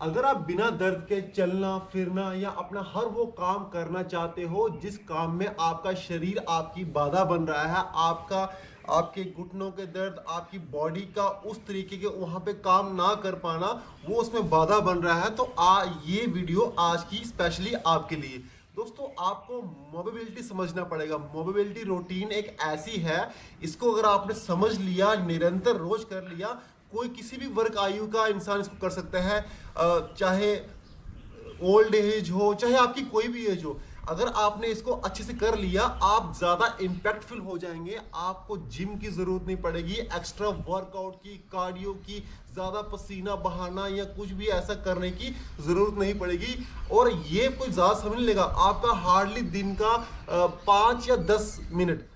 अगर आप बिना दर्द के चलना फिरना या अपना हर वो काम करना चाहते हो जिस काम में आपका शरीर आपकी बाधा बन रहा है, आपका आपके घुटनों के दर्द, आपकी बॉडी का उस तरीके के वहां पे काम ना कर पाना, वो उसमें बाधा बन रहा है, तो ये वीडियो आज की स्पेशली आपके लिए। दोस्तों, आपको मोबिलिटी समझना पड़ेगा। मोबिलिटी रूटीन एक ऐसी है, इसको अगर आपने समझ लिया, निरंतर रोज कर लिया, कोई किसी भी वर्ग आयु का इंसान इसको कर सकता है। चाहे ओल्ड एज हो, चाहे आपकी कोई भी एज हो, अगर आपने इसको अच्छे से कर लिया, आप ज्यादा इम्पैक्टफुल हो जाएंगे। आपको जिम की जरूरत नहीं पड़ेगी, एक्स्ट्रा वर्कआउट की, कार्डियो की, ज्यादा पसीना बहाना या कुछ भी ऐसा करने की जरूरत नहीं पड़ेगी। और ये कोई ज्यादा समय नहीं लेगा, आपका हार्डली दिन का 5 या 10 मिनट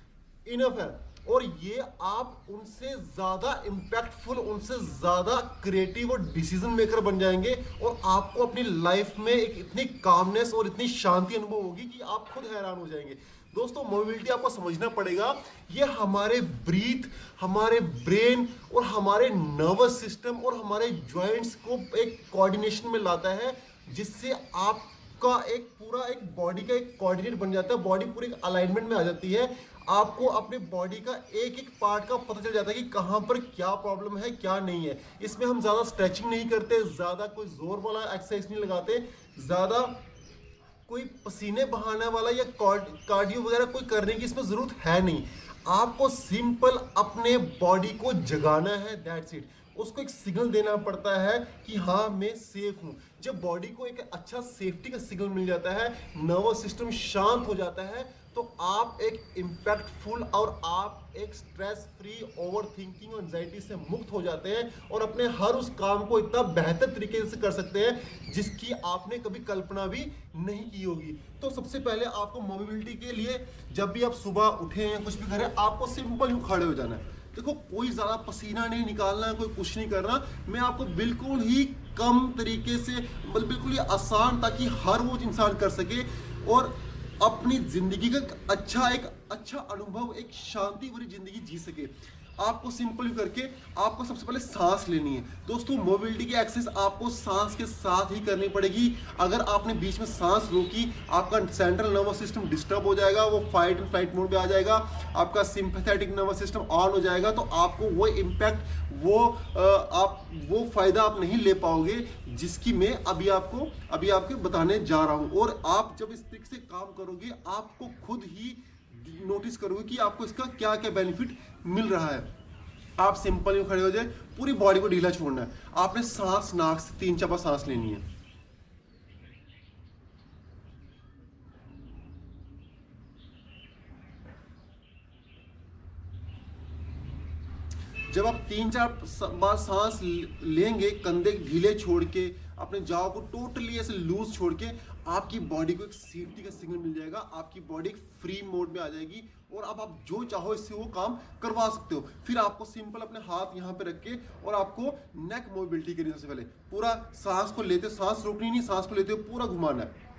इनफ है। और ये आप उनसे ज्यादा इंपैक्टफुल, उनसे ज्यादा क्रिएटिव और डिसीजन मेकर बन जाएंगे। और आपको अपनी लाइफ में एक इतनी कामनेस और इतनी शांति अनुभव होगी कि आप खुद हैरान हो जाएंगे। दोस्तों, मोबिलिटी आपको समझना पड़ेगा, ये हमारे ब्रीथ, हमारे ब्रेन और हमारे नर्वस सिस्टम और हमारे जॉइंट्स को एक कोऑर्डिनेशन में लाता है, जिससे आपका एक पूरा एक बॉडी का एक कोऑर्डिनेट बन जाता है। बॉडी पूरी अलाइनमेंट में आ जाती है। आपको अपने बॉडी का एक एक पार्ट का पता चल जाता है कि कहां पर क्या प्रॉब्लम है, क्या नहीं है। इसमें हम ज्यादा स्ट्रेचिंग नहीं करते, ज्यादा कोई जोर वाला एक्सरसाइज नहीं लगाते, ज्यादा कोई पसीने बहाने वाला या कार्डियो वगैरह कोई करने की इसमें जरूरत है नहीं। आपको सिंपल अपने बॉडी को जगाना है, दैट्स इट। उसको एक सिग्नल देना पड़ता है कि हाँ, मैं सेफ हूं। जब बॉडी को एक अच्छा सेफ्टी का सिग्नल मिल जाता है, नर्वस सिस्टम शांत हो जाता है, तो आप एक इम्पैक्टफुल और आप एक स्ट्रेस फ्री, ओवर थिंकिंग और एंजाइटी से मुक्त हो जाते हैं और अपने हर उस काम को इतना बेहतर तरीके से कर सकते हैं जिसकी आपने कभी कल्पना भी नहीं की होगी। तो सबसे पहले आपको मोबिलिटी के लिए, जब भी आप सुबह उठे या कुछ भी करें, आपको सिंपल यूं खड़े हो जाना है। देखो, कोई ज्यादा पसीना नहीं निकालना है, कोई कुछ नहीं करना। मैं आपको बिल्कुल ही कम तरीके से, बिल्कुल ही आसान, ताकि हर वो इंसान कर सके और अपनी जिंदगी का एक अच्छा अनुभव, एक शांति भरी जिंदगी जी सके। आपको सिंपल करके आपको सबसे पहले सांस लेनी है। दोस्तों, मोबिलिटी की एक्सरसाइज आपको सांस के साथ ही करनी पड़ेगी। अगर आपने बीच में सांस रोकी, आपका सेंट्रल नर्वस सिस्टम डिस्टर्ब हो जाएगा, वो फाइट एंड फ्लाइट मोड में आ जाएगा, आपका सिंपैथेटिक नर्वस सिस्टम ऑन हो जाएगा, तो आपको वो इम्पैक्ट, वो फायदा आप नहीं ले पाओगे जिसकी मैं अभी आपको बताने जा रहा हूं। और आप जब इस तरीके से काम करोगे, आपको खुद ही नोटिस करोगे कि आपको इसका क्या क्या बेनिफिट मिल रहा है। आप सिंपल यूं खड़े हो जाए, पूरी बॉडी को ढीला छोड़ना है। आपने सांस नाक से 3-4 बार सांस लेनी है। जब आप 3-4 बार सांस लेंगे, कंधे ढीले छोड़ के, अपने जाओ को टोटली ऐसे लूज छोड़ के, आपकी बॉडी को एक सेफ्टी का सिग्नल मिल जाएगा। आपकी बॉडी फ्री मोड में आ जाएगी और अब आप जो चाहो इससे वो काम करवा सकते हो। फिर आपको सिंपल अपने हाथ यहाँ पे रख के और आपको नेक मोबिलिटी करनी है। सबसे पहले पूरा सांस को लेते, सांस रोकनी नहीं, सांस को लेते हुए पूरा घुमाना है।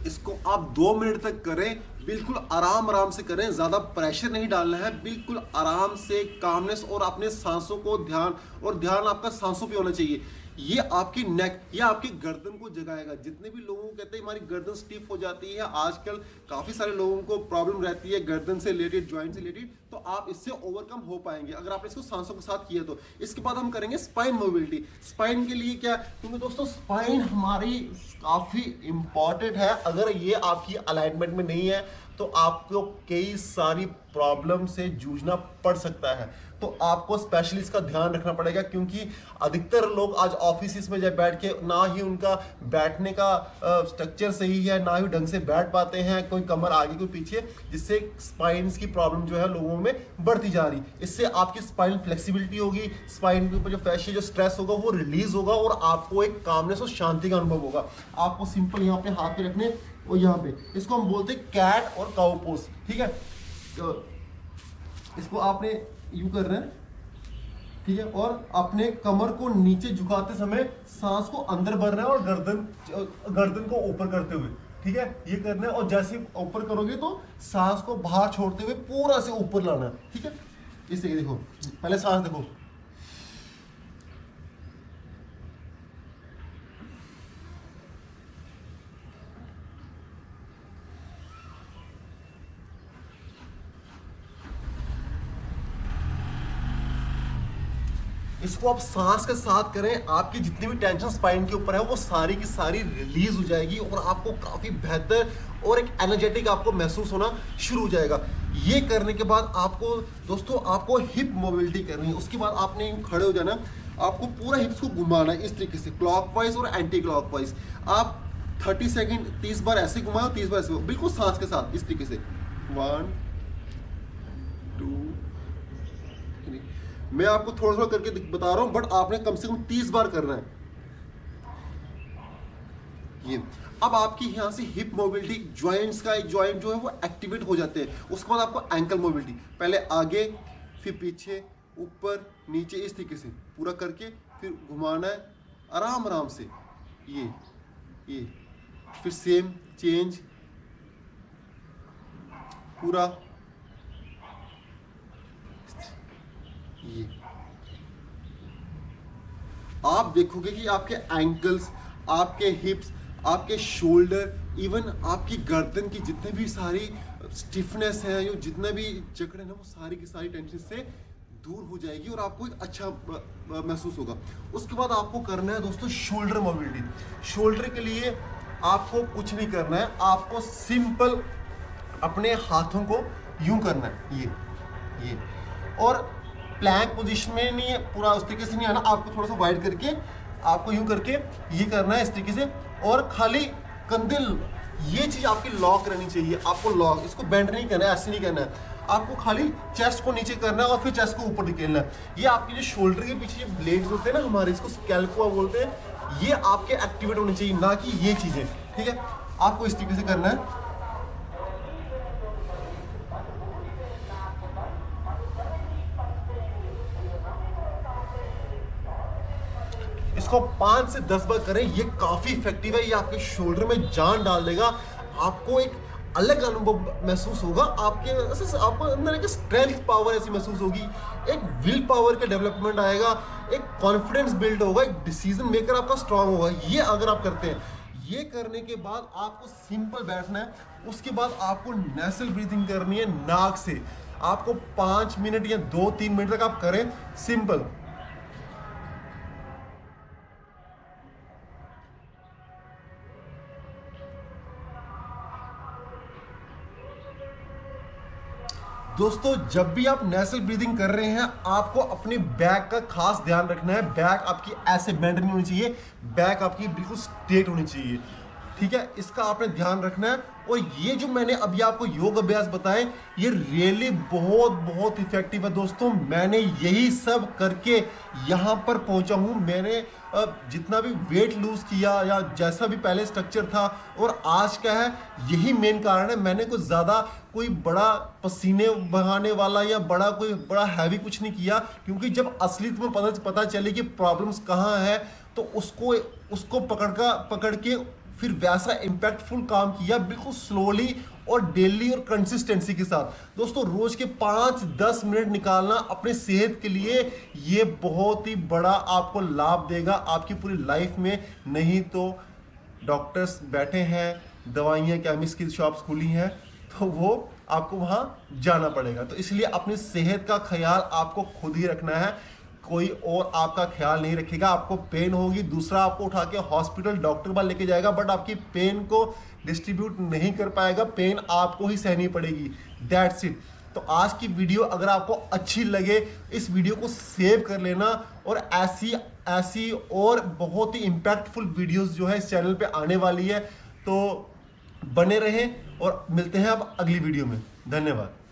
इसको आप 2 मिनट तक करें, बिल्कुल आराम आराम से करें, ज्यादा प्रेशर नहीं डालना है, बिल्कुल आराम से, कामनेस, और अपने सांसों को ध्यान आपका सांसों पे होना चाहिए। ये आपकी नेक या आपकी गर्दन को जगाएगा। जितने भी लोगों को कहते हैं हमारी गर्दन स्टिफ हो जाती है, आजकल काफी सारे लोगों को प्रॉब्लम रहती है गर्दन से रिलेटेड, ज्वाइंट से रिलेटेड, तो आप इससे ओवरकम हो पाएंगे अगर आपने इसको सांसों के साथ किया तो। इसके बाद हम करेंगे स्पाइन मोबिलिटी। स्पाइन के लिए क्या, क्योंकि दोस्तों स्पाइन हमारी काफी इंपॉर्टेंट है। अगर ये आपकी अलाइनमेंट में नहीं है तो आपको कई सारी प्रॉब्लम से जूझना पड़ सकता है। तो आपको स्पेशली इसका ध्यान रखना पड़ेगा, क्योंकि अधिकतर लोग आज ऑफिस में जब बैठ के, ना ही उनका बैठने का स्ट्रक्चर सही है, ना ही ढंग से बैठ पाते हैं, कोई कमर आगे कोई पीछे, जिससे स्पाइन्स की प्रॉब्लम जो है लोगों में बढ़ती जा रही। इससे आपकी स्पाइन फ्लेक्सिबिलिटी होगी, स्पाइन के ऊपर जो फैशियल जो स्ट्रेस होगा वो रिलीज होगा और आपको एक कामनेस और शांति का अनुभव होगा। आपको सिंपल यहाँ पे हाथ पे रखने और यहाँ पे, इसको हम बोलते हैं कैट और काउ पोज, ठीक है। तो इसको आपने यूं कर रहे हैं, ठीक है। और अपने कमर को नीचे झुकाते समय सांस को अंदर भरना है और गर्दन को ऊपर करते हुए, ठीक है, ये करना है। और जैसे ऊपर करोगे तो सांस को बाहर छोड़ते हुए पूरा से ऊपर लाना है, ठीक है। इस तरीके देखो, पहले सांस देखो, इसको आप सांस के साथ करें, आपकी जितनी भी टेंशन स्पाइन के ऊपर है वो सारी की सारी रिलीज हो जाएगी और आपको काफी बेहतर और एक एनर्जेटिक आपको महसूस होना शुरू हो जाएगा। ये करने के बाद आपको दोस्तों आपको हिप मोबिलिटी करनी है। उसके बाद आपने खड़े हो जाना, आपको पूरा हिप्स को घुमाना है इस तरीके से, क्लॉकवाइज और एंटी क्लॉकवाइज। आप 30 सेकेंड 30 बार ऐसे घुमाओ, 30 बार ऐसे, बिल्कुल सांस के साथ इस तरीके से। 1 2 3। मैं आपको थोड़ा थोड़ा करके बता रहा हूं, बट आपने कम से कम 30 बार करना है ये। अब आपकी यहां से हिप मोबिलिटी, जॉइंट्स का एक जॉइंट जो है वो एक्टिवेट हो जाते हैं। उसके बाद आपको एंकल मोबिलिटी, पहले आगे फिर पीछे ऊपर नीचे इस तरीके से पूरा करके फिर घुमाना है आराम आराम से, ये फिर सेम चेंज पूरा ये। आप देखोगे कि आपके एंकल्स, आपके हिप्स, आपके शोल्डर, इवन आपकी गर्दन की जितने भी सारी स्टिफनेस है, जो जितना भी जकड़न है, वो सारी की सारी टेंशन से दूर हो जाएगी और आपको एक अच्छा महसूस होगा। उसके बाद आपको करना है दोस्तों शोल्डर मोबिलिटी। शोल्डर के लिए आपको कुछ नहीं करना है, आपको सिंपल अपने हाथों को यूं करना है, ये और प्लैंक पोजीशन में नहीं है, पूरा उस तरीके से नहीं आना, आपको थोड़ा सा वाइड करके आपको यूं करके ये करना है इस तरीके से। और खाली कंधे, ये चीज आपकी लॉक रहनी चाहिए, आपको लॉक, इसको बेंड नहीं करना है, ऐसे नहीं करना है, आपको खाली चेस्ट को नीचे करना है और फिर चेस्ट को ऊपर निकलना है। ये आपके जो शोल्डर के पीछे जो ब्लेड्स होते हैं ना हमारे, इसको स्कैल्प बोलते हैं, ये आपके एक्टिवेट होने चाहिए, ना कि ये चीजें, ठीक है। आपको इस तरीके से करना है। इसको 5 से 10 बार करें, ये काफी इफेक्टिव है, ये आपके शोल्डर में जान डाल देगा, आपको एक अलग अनुभव महसूस होगा, आपको अंदर एक स्ट्रेंथ पावर ऐसी महसूस होगी, एक विल पावर का डेवलपमेंट आएगा, एक कॉन्फिडेंस बिल्ड होगा, एक डिसीजन मेकर आपका स्ट्रांग होगा। ये अगर आप करते हैं, ये करने के बाद आपको सिंपल बैठना है। उसके बाद आपको नेसल ब्रीथिंग करनी है नाक से, आपको 5 मिनट या 2-3 मिनट तक आप करें सिंपल। दोस्तों जब भी आप नेसल ब्रीदिंग कर रहे हैं, आपको अपने बैक का खास ध्यान रखना है। बैक आपकी ऐसे बेंड नहीं होनी चाहिए, बैक आपकी बिल्कुल स्ट्रेट होनी चाहिए, ठीक है, इसका आपने ध्यान रखना है। और ये जो मैंने अभी आपको योग अभ्यास बताए, ये रियली बहुत बहुत इफेक्टिव है दोस्तों। मैंने यही सब करके यहाँ पर पहुँचा हूँ। मैंने जितना भी वेट लूज किया या जैसा भी पहले स्ट्रक्चर था और आज का है, यही मेन कारण है। मैंने कुछ ज़्यादा कोई बड़ा पसीने बहाने वाला या कोई बड़ा हैवी कुछ नहीं किया, क्योंकि जब असलियत में पता चले कि प्रॉब्लम्स कहाँ है, तो उसको पकड़ के फिर वैसा इम्पैक्टफुल काम किया, बिल्कुल स्लोली और डेली और कंसिस्टेंसी के साथ। दोस्तों रोज के 5-10 मिनट निकालना अपने सेहत के लिए, ये बहुत ही बड़ा आपको लाभ देगा आपकी पूरी लाइफ में। नहीं तो डॉक्टर्स बैठे हैं, दवाइयाँ केमिस्ट की शॉप्स खुली हैं, तो वो आपको वहाँ जाना पड़ेगा। तो इसलिए अपनी सेहत का ख्याल आपको खुद ही रखना है, कोई और आपका ख्याल नहीं रखेगा। आपको पेन होगी, दूसरा आपको उठा के हॉस्पिटल डॉक्टर पास लेके जाएगा, बट आपकी पेन को डिस्ट्रीब्यूट नहीं कर पाएगा, पेन आपको ही सहनी पड़ेगी। That's it. तो आज की वीडियो अगर आपको अच्छी लगे, इस वीडियो को सेव कर लेना, और ऐसी और बहुत ही इम्पैक्टफुल वीडियोस जो है इस चैनल पे आने वाली है। तो बने रहें और मिलते हैं अब अगली वीडियो में। धन्यवाद।